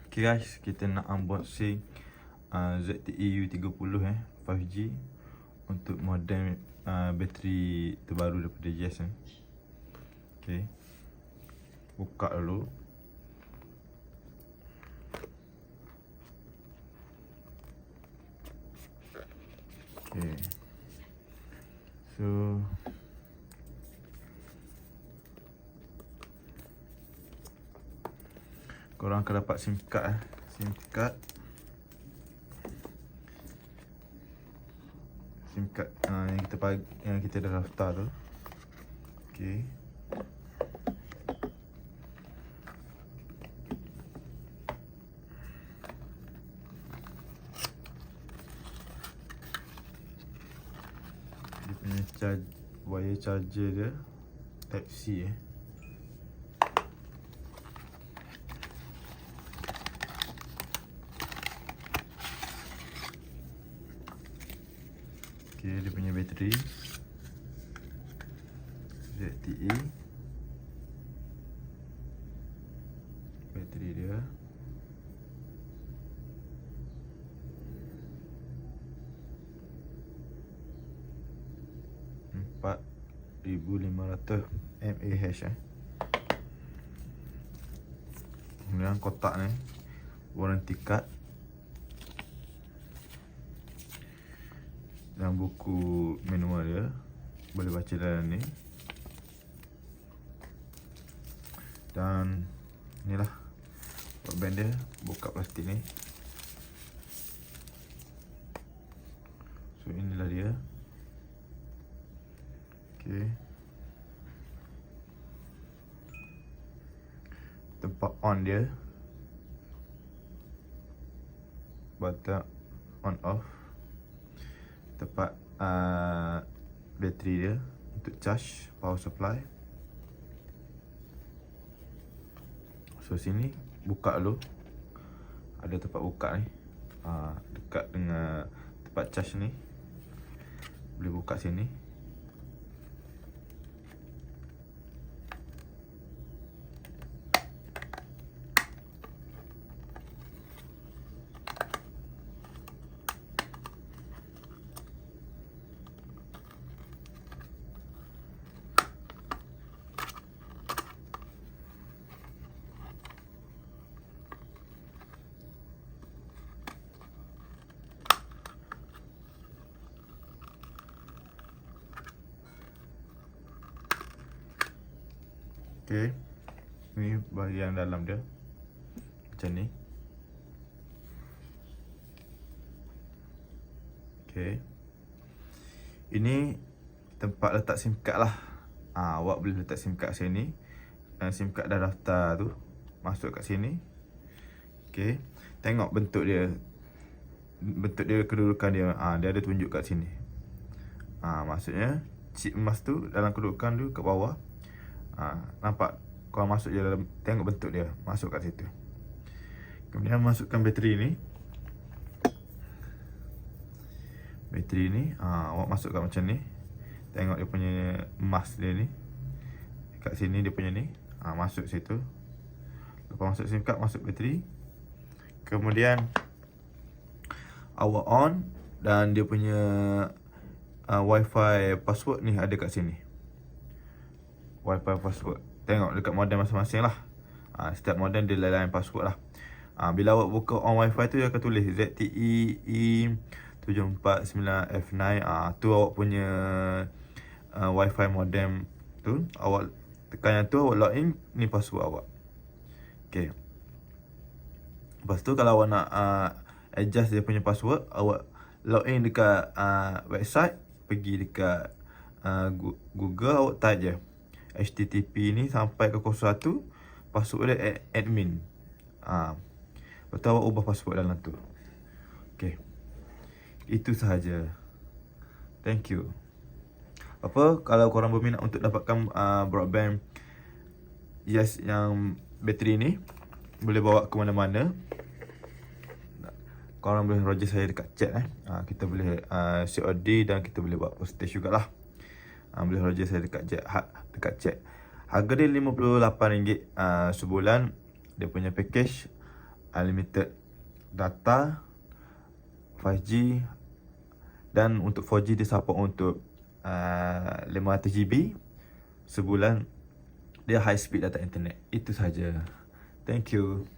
Okay guys, kita nak unboxing ZTE U30 5G untuk modem bateri terbaru daripada Yes Okay, buka dulu. Okay, so korang akan dapat SIM card SIM card yang kita dah daftar tu. Okay, dia punya wire charger dia Type C Okay, dia punya bateri ZTE, bateri dia RM4,500 mAh. Kemudian kotak ni warranty card dan buku manual dia, boleh baca dalam ni. Dan inilah broadband dia, buka plastik ni. So inilah dia. Okay, tempat on dia, button on off, tempat bateri dia untuk charge, power supply. So sini buka dulu, ada tempat buka ni, dekat dengan tempat charge ni, boleh buka sini. Okay, ni bahagian dalam dia macam ni. Okay, ini tempat letak SIM card lah. Awak boleh letak SIM card sini. SIM card dah daftar tu masuk kat sini. Okay, tengok bentuk dia, kedudukan dia. Dia ada tunjuk kat sini. Maksudnya chip emas tu dalam kedudukan tu kat bawah. Nampak? Korang masuk je dalam, tengok bentuk dia, masuk kat situ. Kemudian masukkan bateri ni. Bateri ni awak masukkan macam ni. Tengok dia punya emas dia ni, kat sini dia punya ni. Masuk situ. Lepas masuk SIM card, masuk bateri. Kemudian awak on, dan dia punya Wi-Fi password ni ada kat sini. Wi-Fi password, tengok dekat modem masing-masing lah. Setiap modem dia lain-lain password lah. Bila awak buka on Wi-Fi tu, dia akan tulis ZTE E749F9. Tu awak punya Wi-Fi modem tu. Awak tekan yang tu, awak login, ni password awak. Okay, lepas tu kalau awak nak adjust dia punya password, awak login dekat website. Pergi dekat Google, awak type je HTTP ni sampai ke 01, password dia admin. Lepas tu awak ubah password dalam tu. Okay, itu sahaja. Thank you. Kalau korang berminat untuk dapatkan broadband Yes yang bateri ni, boleh bawa ke mana-mana. Korang boleh roger saya dekat chat kita boleh COD, dan kita boleh buat postage jugalah. Boleh roger saya dekat chat. Harga dia RM58 sebulan. Dia punya package unlimited data 5G, dan untuk 4G dia support untuk 500GB sebulan. Dia high speed data internet. Itu saja. Thank you.